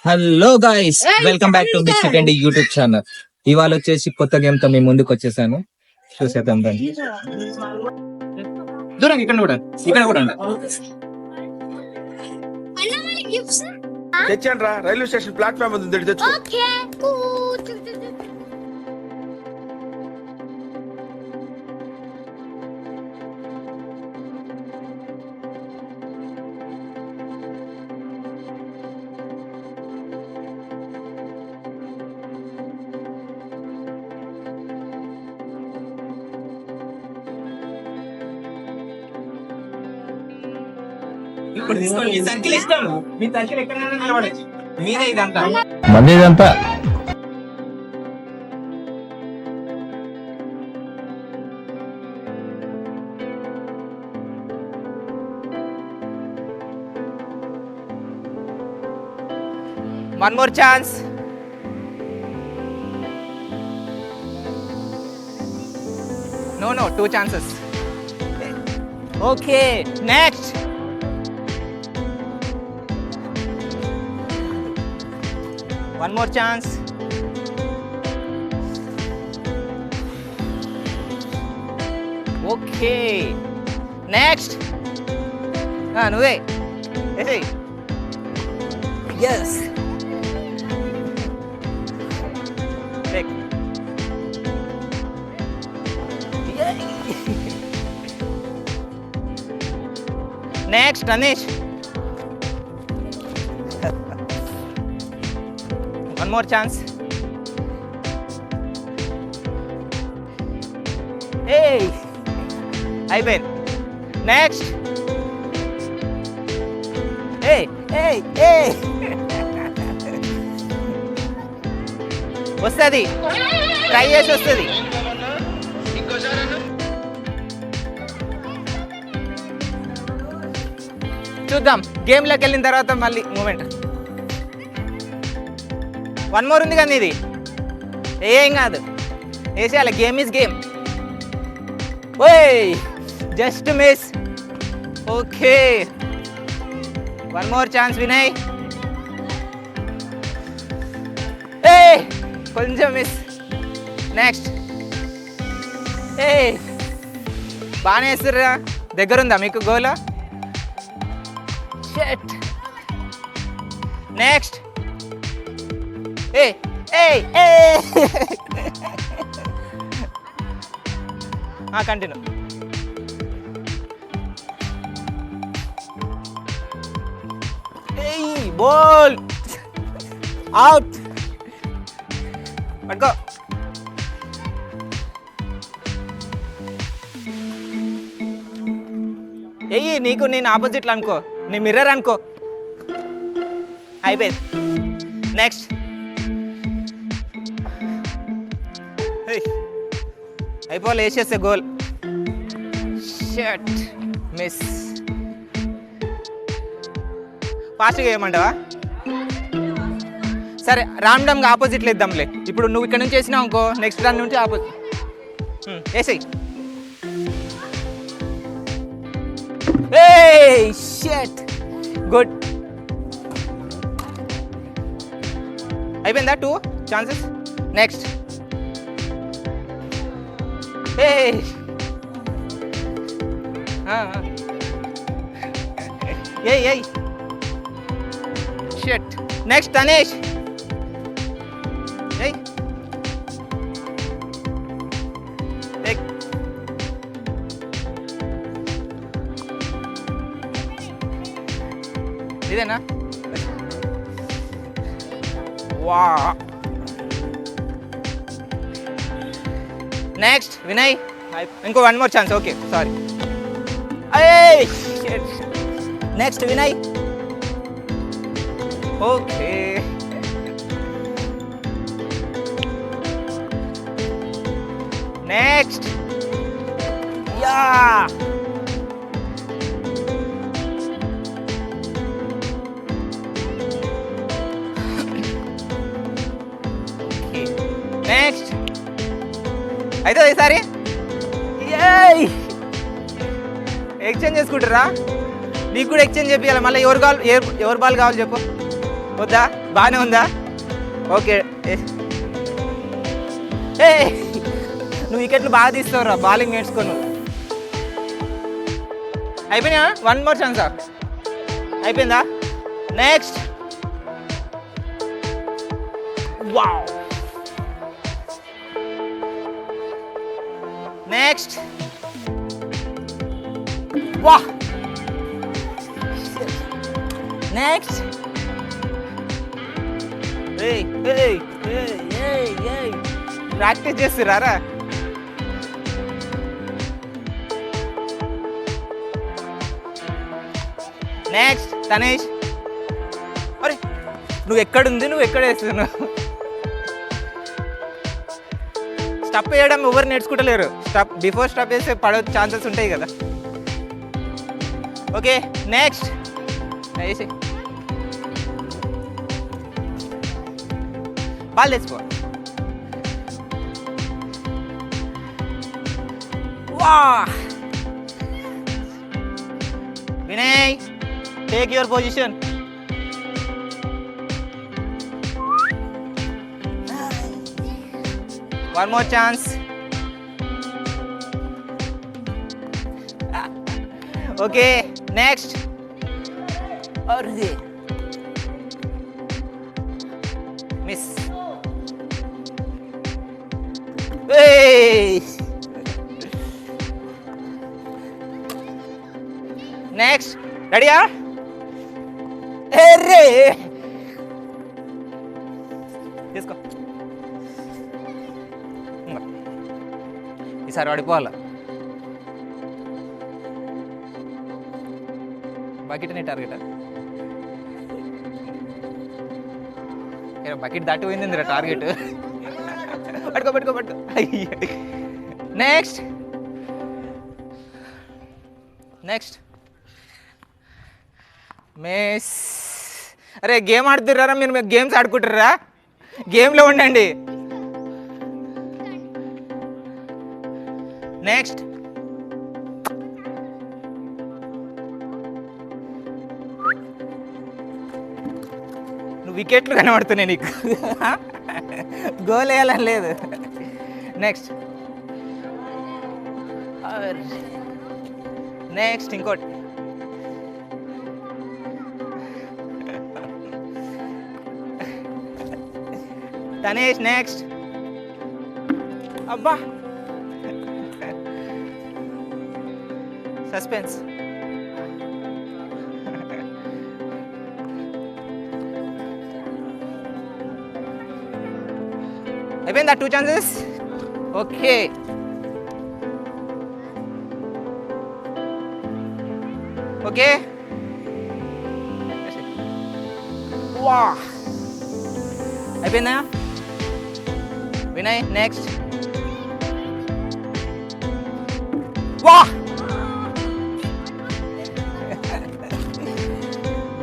Hello guys, welcome back to mix it and YouTube channel. ఇవాళ వచ్చేసి కొత్త game తో మీ ముందుకు వచ్చేసాను. చూసేద్దాం రండి. దూరం ఇక్కడ కూడా తెచ్చాను రా, రైల్వే స్టేషన్ ప్లాట్ఫామ్ ఉంది, తెచ్చు. ఇప్పుడు తీసుకోండి. మీ సర్కిల్ ఇస్తాను. మీ సర్కిల్ ఎక్కడైనా నిలబడచ్చు. మీదే ఇదంతా. మందిదంతా One more chance. No, 2 chances. Okay, next. One more chance. Okay, next. నువ్వే. Yes. Take. Yay. Next, Anish. One more chance. Hey, I win. Next. Hey. వస్తుంది, ట్రై చేసి వస్తుంది. చూద్దాం గేమ్లోకి వెళ్ళిన తర్వాత మళ్ళీ మూమెంట్. 1 more ఉంది కానీ ఇది ఏం కాదు, వేసేయాలి. Game is game. ఓయ్, just miss. Okay, 1 more chance Vinay. ఏ కొంచెం మిస్. నెక్స్ట్. ఏ బాగానే వేస్తుర్రా. దగ్గరుందా మీకు గోల్? షట్. నెక్స్ట్. ఏ కంటిన్యూ. Ball out. పట్టుకో. ఎయ్యి, నీకు నేను ఆపోజిట్లో అనుకో, నీ మిర్రర్ అనుకో. అయిపోయింది. నెక్స్ట్. అయిపోలే, వేసేస్తే గోల్. Shut, miss. ఫాస్ట్గా వేయమంటావా? సరే, రాండమ్గా ఆపోజిట్లో ఇద్దాంలే. ఇప్పుడు నువ్వు ఇక్కడ నుంచి వేసినావు అనుకో, నెక్స్ట్ రన్ నుంచి ఆపోజిట్ వేసేయి. Shot, good. అయిపోయిందా? 2 chances. నెక్స్ట్. ఏయ్ షట్. నెక్స్ట్ అనేష్. ఏయ్ ఇదేనా? వా. నెక్స్ట్ వినయ్. ఇంకో 1 more chance. Okay, sorry. Next Vinay. Okay, next. Yeah. Next. అయితే ఈసారి ఎక్స్చేంజ్ చేసుకుంటారా? నీకు కూడా ఎక్స్చేంజ్ చేయాలి. మళ్ళీ ఎవరు బాల్ కావాలి చెప్పు. వద్దా? బాగానే ఉందా? ఓకే. ఏ నువ్వు వికెట్లు బాగా తీస్తావురా, బౌలింగ్ నేర్చుకోను. అయిపోయినా? 1 more ఛాన్సా? అయిపోయిందా? నెక్స్ట్. వావ్. నెక్స్ట్. వా. నెక్స్ట్. ప్రాక్టీస్ చేస్తురారా? నెక్స్ట్ తనేష్. అరే నువ్వు ఎక్కడుంది, నువ్వు ఎక్కడ వేస్తున్నావు? స్టప్ వేయడం ఎవరు నేర్చుకుంటలేరు. బిఫోర్ స్టప్ వేస్తే పడే ఛాన్సెస్ ఉంటాయి కదా. Okay next. వేసి బాల్ తెచ్చుకో. వా. Vinay, take your position. One more chance. Okay, next. Miss. Hey. Next. Ready? Hey. Let's go. ఈసారి పడిపోవాల. బకెట్ నీ టార్గెట్. బకెట్ దాటి పోయింది రా టార్గెట్. పట్టుకో పట్టుకో పట్టుకో. నెక్స్ట్. నెక్స్ట్. మిస్. అరే గేమ్ ఆడుతుర్రా మీరు? గేమ్స్ ఆడుకుంటారా? గేమ్లో ఉండండి. నెక్స్ట్. నువ్వు వికెట్లు కనబడుతున్నాయి నీకు, గోల్ వేయాలని లేదు. నెక్స్ట్. నెక్స్ట్ ఇంకోటి. తనేష్. నెక్స్ట్. అబ్బా సస్పెన్స్. అయిపోయిందా? 2 chances. ఓకే. ఓకే. వా. అయిపోయిందా? వినయ్. నెక్స్ట్. వా.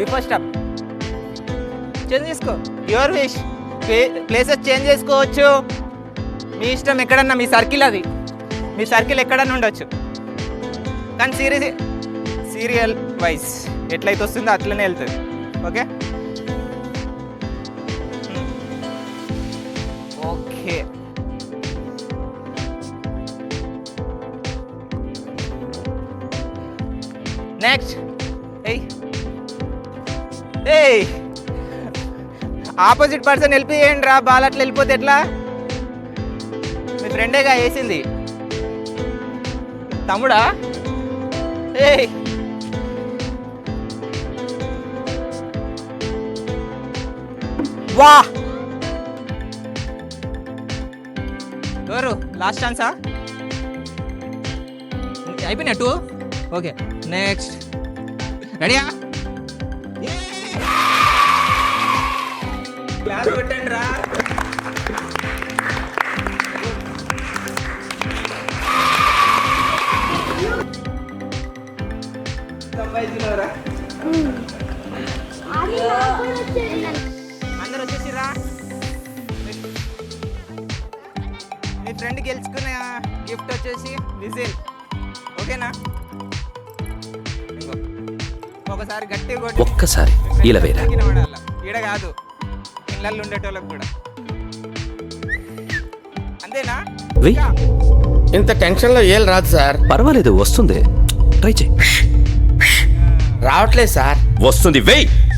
బిఫోర్ స్టాప్ చేంజ్ చేసుకో. Your wish. ప్లేసెస్ చేంజ్ చేసుకోవచ్చు మీ ఇష్టం. ఎక్కడన్నా మీ సర్కిల్, అది మీ సర్కిల్ ఎక్కడన్నా ఉండొచ్చు. కానీ సీరియల్ వైజ్ ఎట్లయితే వస్తుందో అట్లనే వెళ్తుంది. ఓకే. ఓకే. నెక్స్ట్. ఏయ్ ఆపోజిట్ పర్సన్ హెల్ప్ చేయండి రా. బాల్ అట్లా వెళ్ళిపోతే ఎట్లా? మీ ఫ్రెండేగా వేసింది. తమ్ముడా? ఏయ్ వా. ఎవరు లాస్ట్ ఛాన్సా? అయిపోయినా 2. Okay next. రెడీయా? క్లాస్ పెట్టండి రా. అందరు వచ్చేసిరా. మీ ఫ్రెండ్ గెలుచుకున్న గిఫ్ట్ వచ్చేసి విజిల్. ఓకేనా? ఒకసారి గట్టి ఒక్కసారి ఇలా వేరా ఈడ కాదు, ఇళ్ళల్లో ఉండేటోళ్ళకి కూడా. అంతేనా? వెయ్. ఇంత టెన్షన్ లో ఏం రాదు సార్. పర్వాలేదు, వస్తుంది. ట్రై చేయి. రావట్లేదు సార్. వస్తుంది, వెయ్.